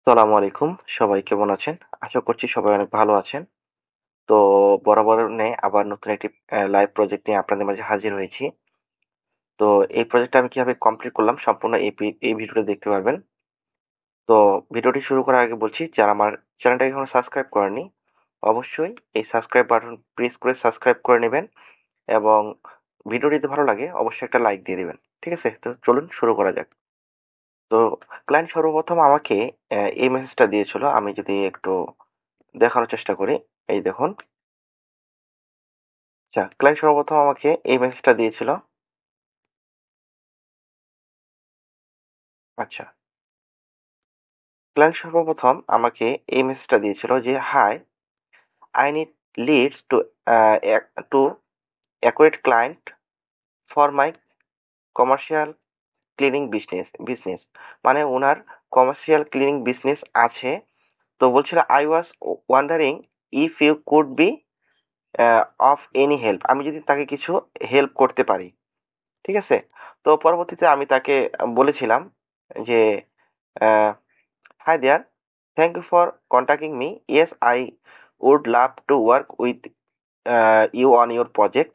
আসসালামু আলাইকুম। সবাই কেমন আছেন? আশা করছি সবাই অনেক ভালো আছেন। তো বরাবরের ন্যায় আবার নতুন একটি লাইভ প্রজেক্ট নিয়ে আপনাদের মাঝে হাজির হয়েছি। তো এই প্রজেক্টটা আমি কিভাবে কমপ্লিট করলাম সম্পূর্ণ এই ভিডিওটা দেখতে পারবেন। তো ভিডিওটি শুরু করার আগে বলছি, যারা আমার চ্যানেলটা এখনো সাবস্ক্রাইব করেননি, অবশ্যই এই সাবস্ক্রাইব বাটন প্রেস করে সাবস্ক্রাইব করে নেবেন এবং ভিডিওটি যদি ভালো লাগে অবশ্যই একটা লাইক দিয়ে দিবেন। ঠিক আছে? তো চলুন শুরু করা যাক। তো ক্লায়েন্ট সর্বপ্রথম আমাকে এই মেসেজটা দিয়েছিল। আমি যদি একটু দেখানোর চেষ্টা করি। এই দেখুন। আচ্ছা, ক্লায়েন্ট সর্বপ্রথম আমাকে এই মেসেজটা দিয়েছিল। আচ্ছা, ক্লায়েন্ট সর্বপ্রথম আমাকে এই মেসেজটা দিয়েছিল যে, "hi, I need leads to acquire client for my commercial cleaning business." মানে উনার কমার্শিয়াল ক্লিনিং বিজনেস আছে। তো বলছিল, "I was wondering if you could be of any help." আমি যদি তাকে কিছু হেল্প করতে পারি। ঠিক আছে? তো পরবর্তীতে আমি তাকে বলেছিলাম যে, আহ "Hi there. Thank you for contacting me. Yes, I would love to work with you on your project.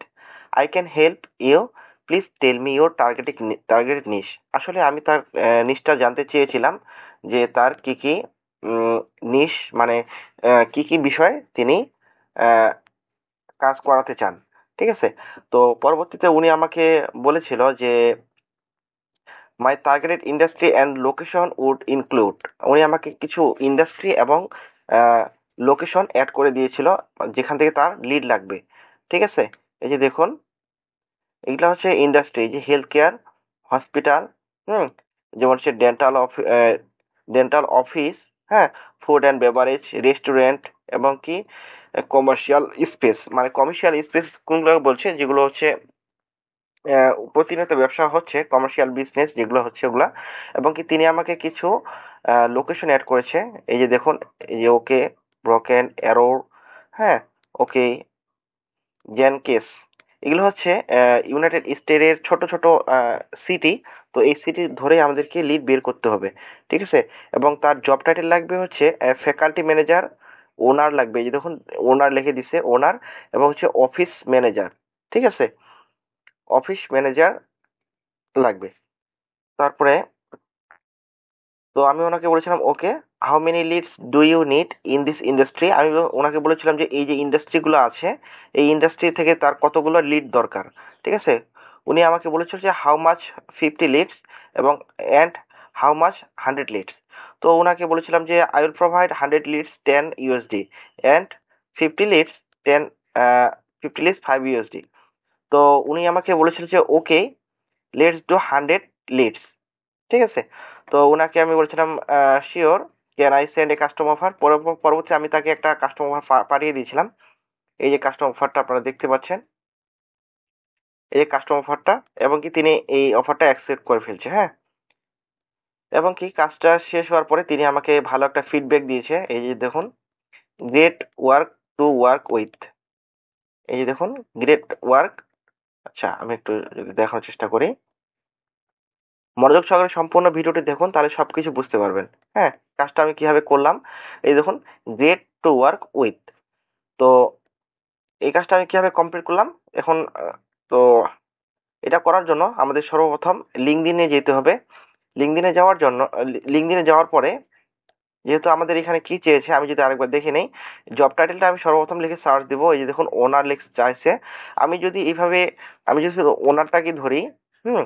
I can help you. Please tell me your targeted niche." আসলে আমি তার নিশটা জানতে চেয়েছিলাম যে তার কি নিশ মানে কি বিষয়ে তিনি আ কাজ করাতে চান। ঠিক আছে? তো পরবর্তীতে উনি আমাকে বলেছিল যে, my targeted industry and location would include. উনি আমাকে কিছু ইন্ডাস্ট্রি এবং লোকেশন অ্যাড করে দিয়েছিল, যেখান থেকে তার লিড লাগবে। ঠিক আছে? এই যে দেখুন, এগুলা হচ্ছে ইন্ডাস্ট্রি, যে হেলথ কেয়ার, হসপিটাল, হুম? যেমন হচ্ছে ডেন্টাল অফিস, হ্যাঁ? ফুড অ্যান্ড বেভারেজ, রেস্টুরেন্ট এবং কি কমার্শিয়াল স্পেস। মানে কমার্শিয়াল স্পেস কোনগুলো বলছে? যেগুলো হচ্ছে প্রতিনিয়ত ব্যবসা হচ্ছে, কমার্শিয়াল বিজনেস যেগুলো হচ্ছে ওগুলা। এবং কি তিনি আমাকে কিছু লোকেশন অ্যাড করেছে। এই যে দেখুন, এই যে ওকে, ব্রোকেন অ্যারো, হ্যাঁ? ওকে, জেনকেস, এগুলো হচ্ছে ইউনাইটেড স্টেটের ছোট সিটি। তো এই সিটি ধরেই আমাদেরকে লিড বের করতে হবে। ঠিক আছে? এবং তার জব টাইটেল লাগবে হচ্ছে ফ্যাকাল্টি ম্যানেজার, ওনার লাগবে। এই যে দেখুন, ওনার লিখে দিছে, ওনার, এবং হচ্ছে অফিস ম্যানেজার। ঠিক আছে? অফিস ম্যানেজার লাগবে। তারপরে তো আমি ওনাকে বলেছিলাম, okay, how many leads do you need in this industry. আমি ওনাকে বলেছিলাম যে এই যে ইন্ডাস্ট্রিগুলো আছে, এই ইন্ডাস্ট্রি থেকে তার কতগুলো লিড দরকার। ঠিক আছে? উনি আমাকে বলেছিল যে হাউ মাচ 50 লিডস এবং অ্যান্ড হাউ মাচ 100 লিডস। তো ওনাকে বলেছিলাম যে I will provide 100 leads 10 USD and 50 leads 10 50 leads 5 USD. তো উনি আমাকে বলেছিল যে ওকে, লেটস ডু 100 লিডস। ঠিক আছে? তো উনাকে আমি বলেছিলাম, sure, can I send A custom offer. পরবর্তীতে আমি তাকে একটা কাস্টম অফার পাঠিয়ে দিয়েছিলাম। এই যে কাস্টম অফারটা আপনারা দেখতে পাচ্ছেন। এই যে কাস্টম অফারটা, এবং কি তিনি এই অফারটা অ্যাকসেপ্ট করে ফেলছে, হ্যাঁ? এবং কি কাজটা শেষ হওয়ার পরে তিনি আমাকে ভালো একটা ফিডব্যাক দিয়েছে। এই যে দেখুন, great work to work with. এই যে দেখুন, গ্রেট ওয়ার্ক। আচ্ছা, আমি একটু যদি দেখানোর চেষ্টা করি। মনোযোগ সহকারে সম্পূর্ণ ভিডিওটি দেখুন, তাহলে সবকিছু বুঝতে পারবেন। হ্যাঁ? কাজটা আমি কিভাবে করলাম। এই দেখুন, গ্রেট টু ওয়ার্ক উইথ। তো এই কাজটা আমি কিভাবে কমপ্লিট করলাম। এখন তো এটা করার জন্য আমাদের সর্বপ্রথম লিঙ্কডইনে যেতে হবে। লিঙ্কডইনে যাওয়ার জন্য লিঙ্কডইনে যাওয়ার পরে, যেহেতু আমাদের এখানে কি চেয়েছে আমি যদি আরেকবার দেখে নেই। জব টাইটেলটা আমি সর্বপ্রথম লিখে সার্চ দেবো। এই যে দেখুন, ওনার চাইছে। আমি যদি এইভাবে, আমি যদি ওনারটাকে ধরি, হুম?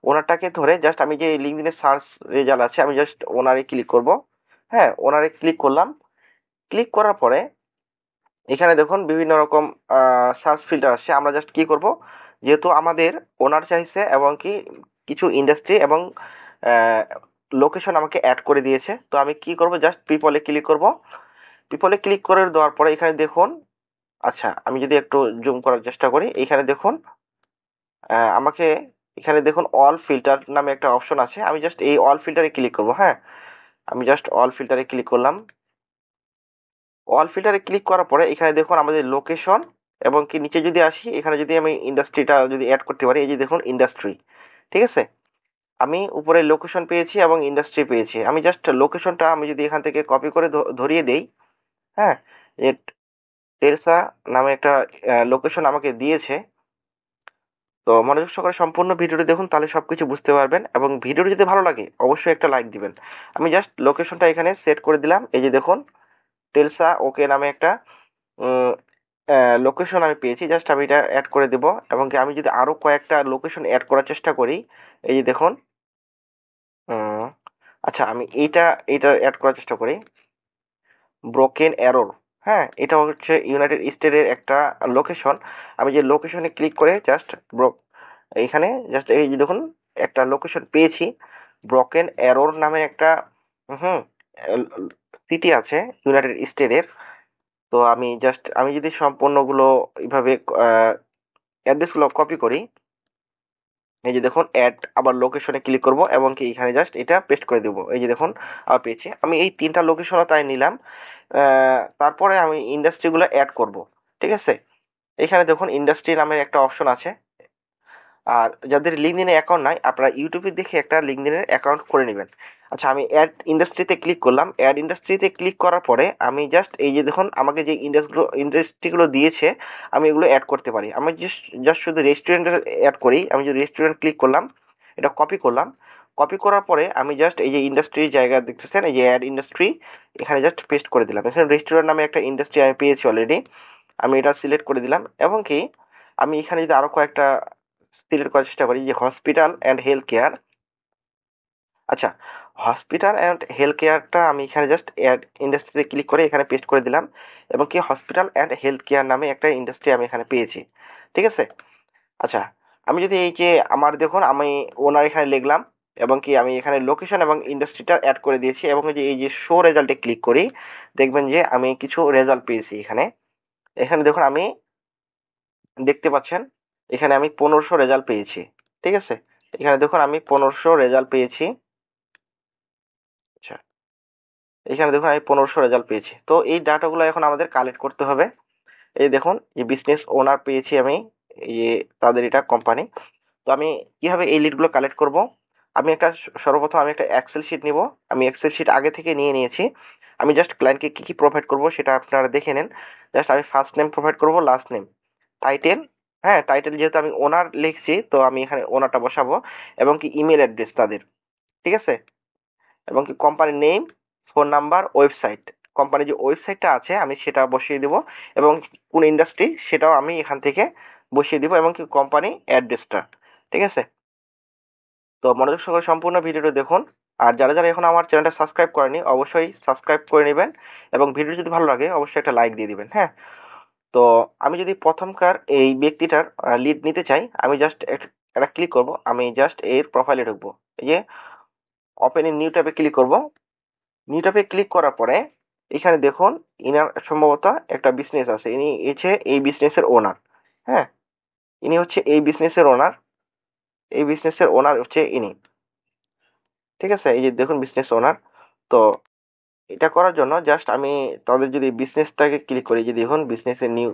ওনারটাকে ধরে জাস্ট আমি যে লিঙ্কডইনে সার্চ রেজাল্ট আছে, আমি জাস্ট ওনারে ক্লিক করব। হ্যাঁ? ওনারে ক্লিক করলাম। ক্লিক করার পরে এখানে দেখুন বিভিন্ন রকম সার্চ ফিল্টার আসছে। আমরা জাস্ট কি করব, যেহেতু আমাদের ওনার চাইছে এবং কি কিছু ইন্ডাস্ট্রি এবং লোকেশন আমাকে অ্যাড করে দিয়েছে, তো আমি কি করব, জাস্ট পিপলে ক্লিক করব। পিপলে ক্লিক করে দেওয়ার পরে এখানে দেখুন, আচ্ছা আমি যদি একটু জুম করার চেষ্টা করি, এখানে দেখুন আমাকে, এখানে দেখুন অল ফিল্টার নামে একটা অপশন আছে। আমি জাস্ট এই অল ফিল্টারে ক্লিক করব, হ্যাঁ? আমি জাস্ট অল ফিল্টারে ক্লিক করলাম। অল ফিল্টারে ক্লিক করার পরে এখানে দেখুন আমাদের লোকেশন, এবং কি নিচে যদি আসি, এখানে যদি আমি ইন্ডাস্ট্রিটা যদি অ্যাড করতে পারি, এই যে দেখুন ইন্ডাস্ট্রি। ঠিক আছে? আমি উপরে লোকেশন পেয়েছি এবং ইন্ডাস্ট্রি পেয়েছি। আমি জাস্ট লোকেশনটা আমি যদি এখান থেকে কপি করে ধরিয়ে দেই, হ্যাঁ, যে টেলসা নামে একটা লোকেশন আমাকে দিয়েছে। তো মনোযোগ সহকারে সম্পূর্ণ ভিডিওটি দেখুন, তাহলে সব কিছু বুঝতে পারবেন, এবং ভিডিওটি যদি ভালো লাগে অবশ্যই একটা লাইক দিবেন। আমি জাস্ট লোকেশনটা এখানে সেট করে দিলাম। এই যে দেখুন, টেলসা ওকে নামে একটা লোকেশন আমি পেয়েছি। জাস্ট আমি এটা অ্যাড করে দেব, এবং কি আমি যদি আরও কয়েকটা লোকেশন অ্যাড করার চেষ্টা করি, এই যে দেখুন, উম, আচ্ছা আমি এইটা অ্যাড করার চেষ্টা করি, ব্রোকেন অ্যারোর। হ্যাঁ, এটা হচ্ছে ইউনাইটেড স্টেটের একটা লোকেশন। আমি যে লোকেশনে ক্লিক করে জাস্ট এইখানে জাস্ট এই যে দেখুন, একটা লোকেশন পেয়েছি, ব্রোকেন অ্যারোর নামে একটা হুম সিটি আছে ইউনাইটেড স্টেটের। তো আমি যদি সম্পূর্ণগুলো এইভাবে অ্যাড্রেসগুলো কপি করি, এই যে দেখুন, অ্যাড আবার লোকেশনে ক্লিক করব এবং কি এখানে জাস্ট এটা পেস্ট করে দেবো। এই যে দেখুন, আবার পেয়েছি। আমি এই 3টা লোকেশনও তাই নিলাম। তারপরে আমি ইন্ডাস্ট্রিগুলো অ্যাড করব। ঠিক আছে? এখানে দেখুন ইন্ডাস্ট্রি নামের একটা অপশন আছে। আর যাদের লিঙ্কডইনে অ্যাকাউন্ট নাই, আপনারা ইউটিউবে দেখে একটা লিঙ্কডইনের অ্যাকাউন্ট করে নেবেন। আচ্ছা আমি অ্যাড ইন্ডাস্ট্রিতে ক্লিক করলাম। অ্যাড ইন্ডাস্ট্রিতে ক্লিক করার পরে আমি জাস্ট এই যে দেখুন, আমাকে যে ইন্ডাস্ট্রিগুলো দিয়েছে আমি এগুলো অ্যাড করতে পারি। আমি জাস্ট শুধু রেস্টুরেন্টের অ্যাড করি। আমি যদি রেস্টুরেন্ট ক্লিক করলাম, এটা কপি করলাম। কপি করার পরে আমি জাস্ট এই যে ইন্ডাস্ট্রির জায়গা দেখতেছেন, এই যে অ্যাড ইন্ডাস্ট্রি, এখানে জাস্ট পেস্ট করে দিলাম। এখানে রেস্টুরেন্ট নামে একটা ইন্ডাস্ট্রি আমি পেয়েছি অলরেডি। আমি এটা সিলেক্ট করে দিলাম, এবং কি আমি এখানে যদি আরও কয়েকটা সিলেক্ট করার চেষ্টা করি, যে হসপিটাল অ্যান্ড হেলথ কেয়ার। আচ্ছা, হসপিটাল অ্যান্ড হেলথ কেয়ারটা আমি এখানে জাস্ট অ্যাড ইন্ডাস্ট্রিতে ক্লিক করে এখানে পেস্ট করে দিলাম, এবং কি হসপিটাল অ্যান্ড হেলথ কেয়ার নামে একটা ইন্ডাস্ট্রি আমি এখানে পেয়েছি। ঠিক আছে? আচ্ছা, আমি যদি এই যে আমার দেখুন, আমি ওনার এখানে লিখলাম, এবং কি আমি এখানে লোকেশন এবং ইন্ডাস্ট্রিটা অ্যাড করে দিয়েছি, এবং এই যে শো রেজাল্টে ক্লিক করি, দেখবেন যে আমি কিছু রেজাল্ট পেয়েছি এখানে। এখানে দেখুন, আমি দেখতে পাচ্ছেন এখানে আমি 1500 রেজাল্ট পেয়েছি। ঠিক আছে? এখানে দেখুন আমি 1500 রেজাল্ট পেয়েছি। আচ্ছা, এখানে দেখুন আমি 1500 রেজাল্ট পেয়েছি। তো এই ডাটাগুলো এখন আমাদের কালেক্ট করতে হবে। এই দেখুন, যে বিজনেস ওনার পেয়েছি আমি, এই যে তাদের এটা কোম্পানি। তো আমি কিভাবে এই লিডগুলো কালেক্ট করব? আমি সর্বপ্রথম আমি একটা এক্সেল শিট নিব। আমি এক্সেল শিট আগে থেকে নিয়ে নিয়েছি। আমি জাস্ট ক্লায়েন্টকে কী কী প্রোভাইড করব সেটা আপনারা দেখে নেন। জাস্ট আমি ফার্স্ট নেম প্রোভাইড করব, লাস্ট নেম, টাইটেল। হ্যাঁ, টাইটেল যেহেতু আমি ওনার লিখছি, তো আমি এখানে ওনারটা বসাবো, এবং কি ইমেল অ্যাড্রেস তাদের। ঠিক আছে? এবং কি কোম্পানির নেম, ফোন নাম্বার, ওয়েবসাইট, কোম্পানির যে ওয়েবসাইটটা আছে আমি সেটা বসিয়ে দেবো, এবং কোন ইন্ডাস্ট্রি সেটাও আমি এখান থেকে বসিয়ে দেবো, এবং কি কোম্পানি অ্যাড্রেসটা। ঠিক আছে? তো মনোযোগ সহকারে সম্পূর্ণ ভিডিওটি দেখুন। আর যারা যারা এখন আমার চ্যানেলটা সাবস্ক্রাইব করেনি অবশ্যই সাবস্ক্রাইব করে নেবেন, এবং ভিডিও যদি ভালো লাগে অবশ্যই একটা লাইক দিয়ে দিবেন। হ্যাঁ, তো আমি যদি প্রথমকার এই ব্যক্তিটার লিড নিতে চাই, আমি জাস্ট একটা ক্লিক করব। আমি জাস্ট এর প্রোফাইলে ঢুকবো। এই যে ওপেন ইন নিউ ট্যাবে ক্লিক করব। নিউ ট্যাবে ক্লিক করার পরে এখানে দেখুন, ইনার সম্ভবত একটা বিজনেস আছে। ইনি হচ্ছে এই বিজনেসের ওনার। হ্যাঁ, ইনি হচ্ছে এই বিজনেসের ওনার। এই বিজনেসের ওনার হচ্ছে ইনি। ঠিক আছে? এই যে দেখুন, বিজনেস ওনার। তো এটা করার জন্য জাস্ট আমি তাদের যদি বিজনেসটাকে ক্লিক করি, যে দেখুন বিজনেসের নিউ,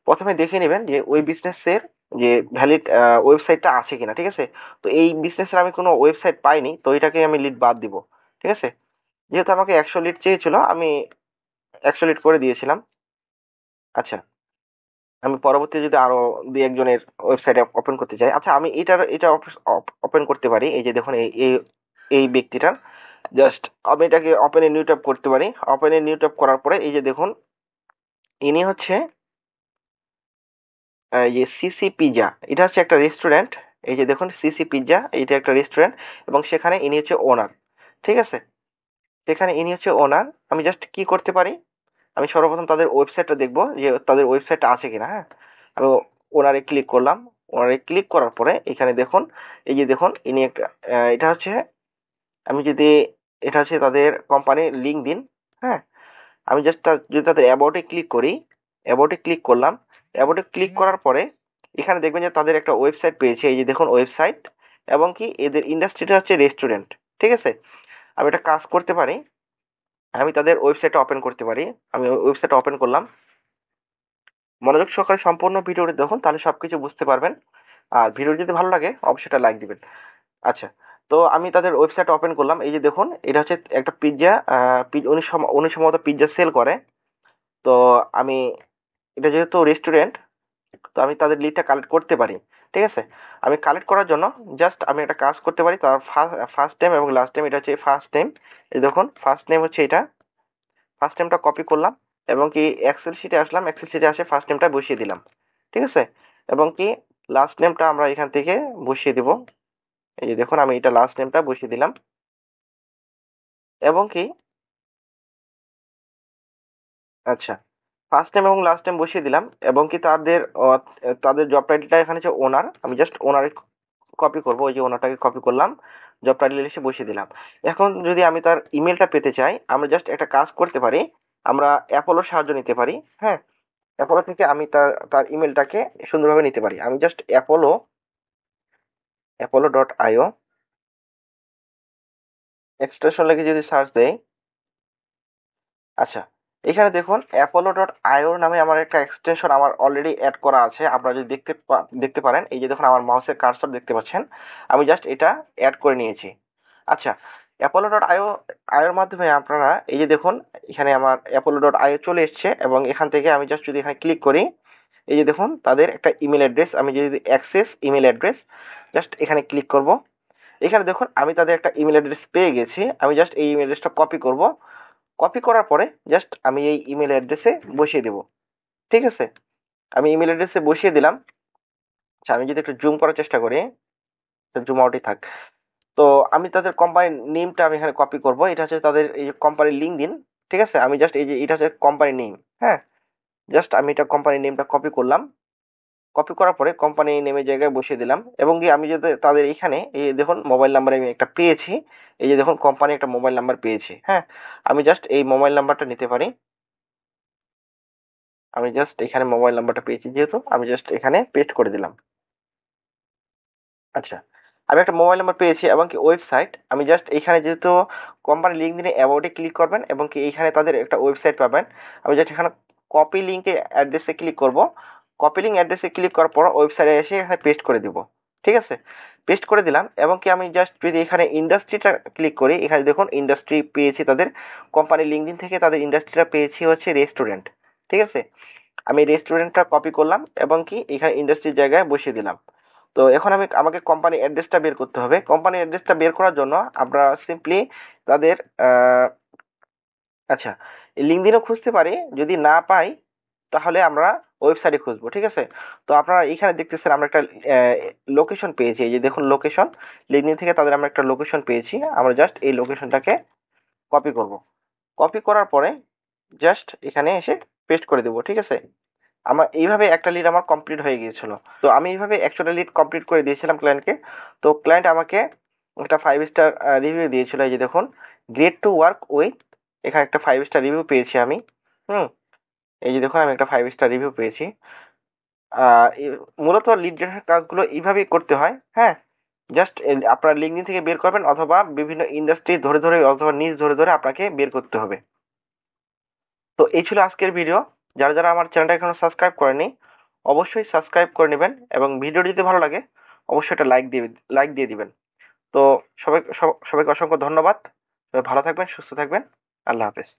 প্রথমে দেখে নেবেন যে ওই বিজনেসের যে ভ্যালিড ওয়েবসাইটটা আছে কিনা। ঠিক আছে? তো এই বিজনেসের আমি কোনো ওয়েবসাইট পাইনি, তো এটাকে আমি লিড বাদ দিব। ঠিক আছে? যেহেতু আমাকে 100 লিড চেয়েছিল, আমি 100 লিড করে দিয়েছিলাম। আচ্ছা, আমি পরবর্তী যদি আরো দুই একজনের ওয়েবসাইট ওপেন করতে চাই, আচ্ছা আমি এটা ওপেন করতে পারি। এই যে দেখুন, এই এই এই ব্যক্তিটার জাস্ট আমি এটাকে ওপেন এ নিউ ট্যাব করতে পারি। ওপেন এ নিউ ট্যাব করার পরে এই যে দেখুন, ইনি হচ্ছে এই যে সিসি পিজ্জা, এটা হচ্ছে একটা রেস্টুরেন্ট। এই যে দেখুন, সিসি পিজ্জা, এটা একটা রেস্টুরেন্ট, এবং সেখানে ইনি হচ্ছে ওনার। ঠিক আছে? সেখানে ইনি হচ্ছে ওনার। আমি জাস্ট কি করতে পারি, আমি সর্বপ্রথম তাদের ওয়েবসাইটটা দেখব, যে তাদের ওয়েবসাইটটা আছে কিনা। হ্যাঁ, আমি ওনারে ক্লিক করলাম। ওনারে ক্লিক করার পরে এখানে দেখুন, এই যে দেখুন ইনি একটা এটা হচ্ছে, আমি যদি, এটা হচ্ছে তাদের কোম্পানির লিঙ্কডইন। হ্যাঁ, আমি জাস্ট যদি তাদের অ্যাবাউটে ক্লিক করি, অ্যাবাউটে ক্লিক করলাম। অ্যাবাউটে ক্লিক করার পরে এখানে দেখবেন যে তাদের একটা ওয়েবসাইট পেয়েছে। এই যে দেখুন ওয়েবসাইট, এবং কি এদের ইন্ডাস্ট্রিটা হচ্ছে রেস্টুরেন্ট। ঠিক আছে? আমি একটা কাজ করতে পারি, আমি তাদের ওয়েবসাইটটা ওপেন করতে পারি। আমি ওয়েবসাইটটা ওপেন করলাম। মনোযোগ সহকারে সম্পূর্ণ ভিডিওটি দেখুন, তাহলে সব কিছু বুঝতে পারবেন। আর ভিডিও যদি ভালো লাগে অবশ্যই একটা লাইক দিবেন। আচ্ছা, তো আমি তাদের ওয়েবসাইট ওপেন করলাম। এই যে দেখুন, এটা হচ্ছে একটা পিৎজা, উনি সম্ভবত পিৎজা সেল করে। তো আমি, এটা যেহেতু রেস্টুরেন্ট, তো আমি তাদের লিডটা কালেক্ট করতে পারি। ঠিক আছে, আমি কালেক্ট করার জন্য জাস্ট আমি একটা কাজ করতে পারি। তার ফার্স্ট টাইম এবং লাস্ট টাইম, এটা হচ্ছে ফার্স্ট টাইম। এই দেখুন, ফার্স্ট টাইম হচ্ছে এটা, ফার্স্ট টাইমটা কপি করলাম এবং কি এক্সেল শিটে আসলাম, এক্সেল শিটে আসে ফার্স্ট টাইমটা বসিয়ে দিলাম। ঠিক আছে, এবং কি লাস্ট নেমটা আমরা এখান থেকে বসিয়ে দেব। এই যে দেখুন, আমি এটা লাস্ট নেমটা বসিয়ে দিলাম এবং কি, আচ্ছা, ফার্স্ট নেম এবং লাস্ট নেম বসিয়ে দিলাম এবং কি তাদের জব টাইটেলটা এখানে হচ্ছে ওনার। আমি জাস্ট ওনারে কপি করব, ওই যে ওনারটাকে কপি করলাম, জব টাইটেল এসে বসিয়ে দিলাম। এখন যদি আমি তার ইমেলটা পেতে চাই, আমরা জাস্ট একটা কাজ করতে পারি, আমরা অ্যাপোলোর সাহায্য নিতে পারি। হ্যাঁ, অ্যাপোলো থেকে আমি তার তার ইমেলটাকে সুন্দরভাবে নিতে পারি। আমি জাস্ট অ্যাপোলো.io এক্সটেনশন লিখে যদি সার্চ দেই, আচ্ছা, এখানে দেখুন অ্যাপোলো.io নামে আমার একটা এক্সটেনশন আমার অলরেডি অ্যাড করা আছে। আপনারা যদি দেখতে পারেন, এই যে দেখুন আমার মাউসের কার্সর দেখতে পাচ্ছেন, আমি জাস্ট এটা অ্যাড করে নিয়েছি। আচ্ছা, অ্যাপোলো.ioর মাধ্যমে আপনারা এই যে দেখুন, এখানে আমার অ্যাপোলো.io চলে এসছে এবং এখান থেকে আমি জাস্ট যদি এখানে ক্লিক করি, এই যে দেখুন তাদের একটা ইমেল অ্যাড্রেস, আমি যদি অ্যাক্সেস ইমেল অ্যাড্রেস, জাস্ট এখানে ক্লিক করব। এখানে দেখুন আমি তাদের একটা ইমেল অ্যাড্রেস পেয়ে গেছি। আমি জাস্ট এই ইমেল অ্যাড্রেসটা কপি করব। কপি করার পরে জাস্ট আমি এই ইমেল অ্যাড্রেসে বসিয়ে দেব। ঠিক আছে, আমি ইমেল অ্যাড্রেসে বসিয়ে দিলাম। আচ্ছা, আমি যদি একটু জুম করার চেষ্টা করি, জুম আউটই থাক। তো আমি তাদের কোম্পানির নেমটা আমি এখানে কপি করব। এটা হচ্ছে তাদের এই কোম্পানির লিঙ্কডইন। ঠিক আছে, আমি জাস্ট এই যে এটা হচ্ছে কোম্পানির নেম। হ্যাঁ, জাস্ট আমি এটা কোম্পানির নেমটা কপি করলাম। কপি করার পরে কোম্পানি নেমের জায়গায় বসিয়ে দিলাম এবং কি আমি যদি তাদের এখানে এই দেখুন মোবাইল নাম্বার আমি একটা পেয়েছি। এই যে দেখুন কোম্পানি একটা মোবাইল নাম্বার পেয়েছি। হ্যাঁ, আমি জাস্ট এই মোবাইল নাম্বারটা নিতে পারি। আমি জাস্ট এখানে মোবাইল নাম্বারটা পেয়েছি যেহেতু, আমি জাস্ট এখানে পেস্ট করে দিলাম। আচ্ছা, আমি একটা মোবাইল নাম্বার পেয়েছি এবং কি ওয়েবসাইট, আমি জাস্ট এখানে যেহেতু কোম্পানি লিঙ্ক দিনে অ্যাবাউটে ক্লিক করবেন এবং কি এইখানে তাদের একটা ওয়েবসাইট পাবেন। আমি জাস্ট এখানে কপি লিঙ্কে অ্যাড্রেসে ক্লিক করব। কপি লিঙ্ক অ্যাড্রেসে ক্লিক করার পর ওয়েবসাইটে এসে এখানে পেস্ট করে দিব। ঠিক আছে, পেস্ট করে দিলাম এবং কি আমি জাস্ট যদি এখানে ইন্ডাস্ট্রিটা ক্লিক করি, এখানে দেখুন ইন্ডাস্ট্রি পেয়েছি তাদের কোম্পানি লিঙ্কদিন থেকে, তাদের ইন্ডাস্ট্রিটা পেয়েছি হচ্ছে রেস্টুরেন্ট। ঠিক আছে, আমি রেস্টুরেন্টটা কপি করলাম এবং কি এখানে ইন্ডাস্ট্রির জায়গায় বসিয়ে দিলাম। তো এখন আমাকে কোম্পানি অ্যাড্রেসটা বের করতে হবে। কোম্পানি অ্যাড্রেসটা বের করার জন্য আমরা সিম্পলি তাদের আচ্ছা, লিঙ্কডিনও খুঁজতে পারি, যদি না পাই তাহলে আমরা ওয়েবসাইটে খুঁজবো। ঠিক আছে, তো আপনারা এখানে দেখতেছেন আমরা একটা লোকেশন পেয়েছি। এই যে দেখুন লোকেশন, লিঙ্কডিন থেকে তাদের আমরা একটা লোকেশন পেয়েছি। আমরা জাস্ট এই লোকেশনটাকে কপি করব। কপি করার পরে জাস্ট এখানে এসে পেস্ট করে দেবো। ঠিক আছে, আমার এইভাবে একটা লিড আমার কমপ্লিট হয়ে গিয়েছিল। তো আমি এইভাবে একশোটা লিড কমপ্লিট করে দিয়েছিলাম ক্লায়েন্টকে। তো ক্লায়েন্ট আমাকে একটা 5 স্টার রিভিউ দিয়েছিল। এই যে দেখুন, গ্রেট টু ওয়ার্ক উইথ, এখানে একটা 5 স্টার রিভিউ পেয়েছি আমি। হুম, এই যে দেখুন আমি একটা 5 স্টার রিভিউ পেয়েছি। মূলত লিড জেনারেশন কাজগুলো এইভাবেই করতে হয়। হ্যাঁ, জাস্ট আপনার লিঙ্কডিন থেকে বের করবেন অথবা বিভিন্ন ইন্ডাস্ট্রি ধরে ধরে অথবা নিজ ধরে ধরে আপনাকে বের করতে হবে। তো এই ছিল আজকের ভিডিও। যারা যারা আমার চ্যানেলটা এখনো সাবস্ক্রাইব করেনি, অবশ্যই সাবস্ক্রাইব করে নেবেন এবং ভিডিওটি যদি ভালো লাগে অবশ্যই একটা লাইক দিয়ে দিবেন। তো সবাইকে অসংখ্য ধন্যবাদ। সবাই ভালো থাকবেন, সুস্থ থাকবেন। আল্লাহ হাফেজ।